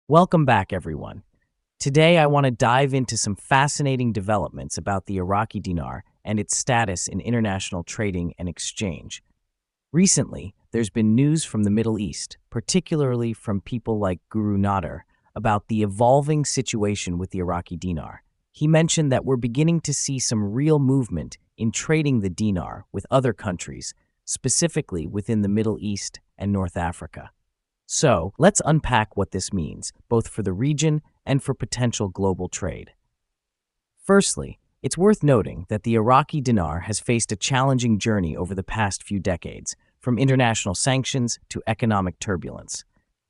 Welcome back, everyone. Today, I want to dive into some fascinating developments about the Iraqi dinar and its status in international trading and exchange. Recently, there's been news from the Middle East, particularly from people like Guru Nader, about the evolving situation with the Iraqi dinar. He mentioned that we're beginning to see some real movement in trading the dinar with other countries, specifically within the Middle East and North Africa. So, let's unpack what this means, both for the region and for potential global trade. Firstly, it's worth noting that the Iraqi dinar has faced a challenging journey over the past few decades, from international sanctions to economic turbulence.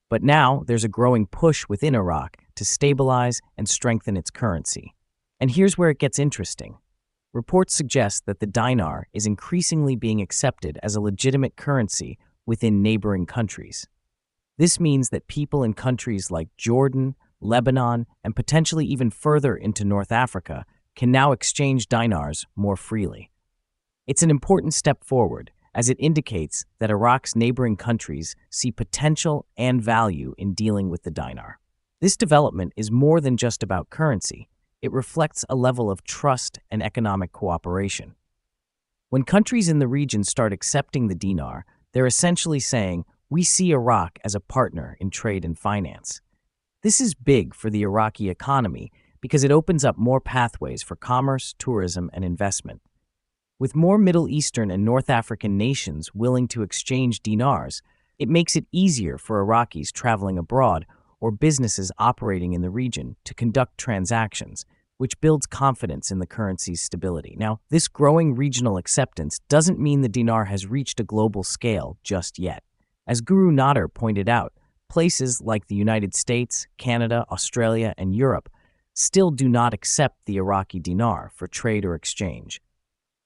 But now there's a growing push within Iraq to stabilize and strengthen its currency. And here's where it gets interesting. Reports suggest that the dinar is increasingly being accepted as a legitimate currency within neighboring countries. This means that people in countries like Jordan, Lebanon, and potentially even further into North Africa can now exchange dinars more freely. It's an important step forward, as it indicates that Iraq's neighboring countries see potential and value in dealing with the dinar. This development is more than just about currency. It reflects a level of trust and economic cooperation. When countries in the region start accepting the dinar, they're essentially saying, "We see Iraq as a partner in trade and finance." This is big for the Iraqi economy because it opens up more pathways for commerce, tourism, and investment. With more Middle Eastern and North African nations willing to exchange dinars, it makes it easier for Iraqis traveling abroad or businesses operating in the region to conduct transactions, which builds confidence in the currency's stability. Now, this growing regional acceptance doesn't mean the dinar has reached a global scale just yet. As Guru Nader pointed out, places like the United States, Canada, Australia, and Europe still do not accept the Iraqi dinar for trade or exchange.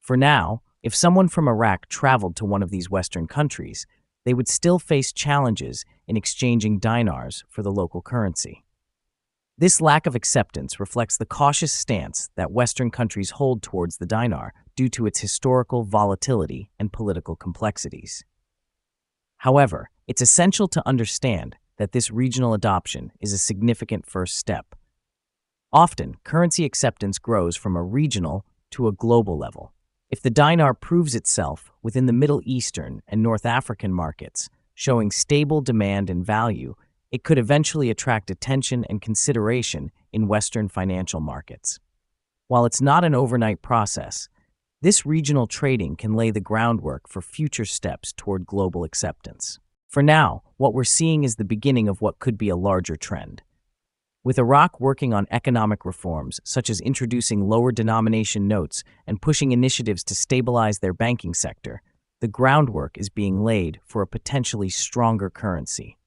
For now, if someone from Iraq traveled to one of these Western countries, they would still face challenges in exchanging dinars for the local currency. This lack of acceptance reflects the cautious stance that Western countries hold towards the dinar due to its historical volatility and political complexities. However, it's essential to understand that this regional adoption is a significant first step. Often, currency acceptance grows from a regional to a global level. If the dinar proves itself within the Middle Eastern and North African markets, showing stable demand and value, it could eventually attract attention and consideration in Western financial markets. While it's not an overnight process, this regional trading can lay the groundwork for future steps toward global acceptance. For now, what we're seeing is the beginning of what could be a larger trend. With Iraq working on economic reforms, such as introducing lower denomination notes and pushing initiatives to stabilize their banking sector, the groundwork is being laid for a potentially stronger currency.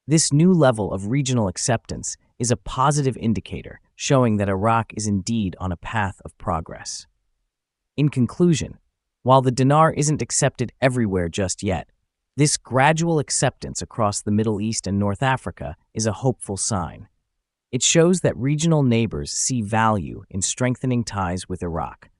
This new level of regional acceptance is a positive indicator, showing that Iraq is indeed on a path of progress. In conclusion, while the dinar isn't accepted everywhere just yet, this gradual acceptance across the Middle East and North Africa is a hopeful sign. It shows that regional neighbors see value in strengthening ties with Iraq.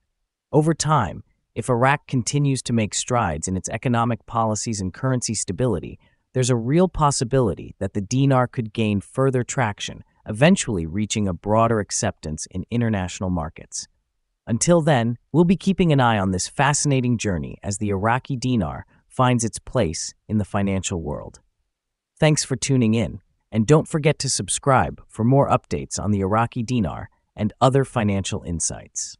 Over time, if Iraq continues to make strides in its economic policies and currency stability, there's a real possibility that the dinar could gain further traction, eventually reaching a broader acceptance in international markets. Until then, we'll be keeping an eye on this fascinating journey as the Iraqi dinar finds its place in the financial world. Thanks for tuning in, and don't forget to subscribe for more updates on the Iraqi dinar and other financial insights.